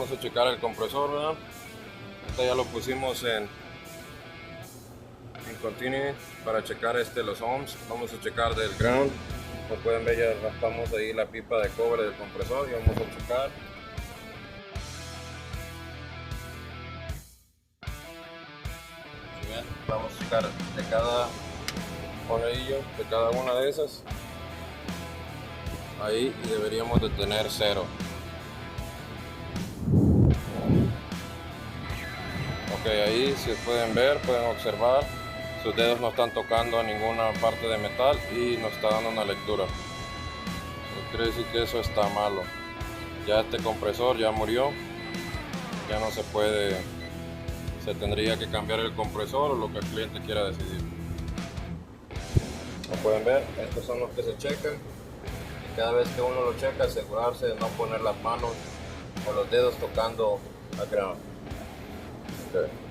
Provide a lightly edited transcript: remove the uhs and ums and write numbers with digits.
vamos a checar el compresor, ¿verdad? Este ya lo pusimos en continue para checar los ohms. Vamos a checar del ground. Como pueden ver, ya raspamos ahí la pipa de cobre del compresor y vamos a checar. Bien, vamos a checar de cada hornillo, de cada una de esas. Ahí, y deberíamos de tener 0. Ok, ahí si pueden ver, pueden observar, sus dedos no están tocando a ninguna parte de metal y nos está dando una lectura. Quiere decir que eso está malo. Ya este compresor ya murió, ya no se puede, se tendría que cambiar el compresor o lo que el cliente quiera decidir. Como pueden ver, estos son los que se checan. Y cada vez que uno lo checa, asegurarse de no poner las manos o los dedos tocando al ground. Okay.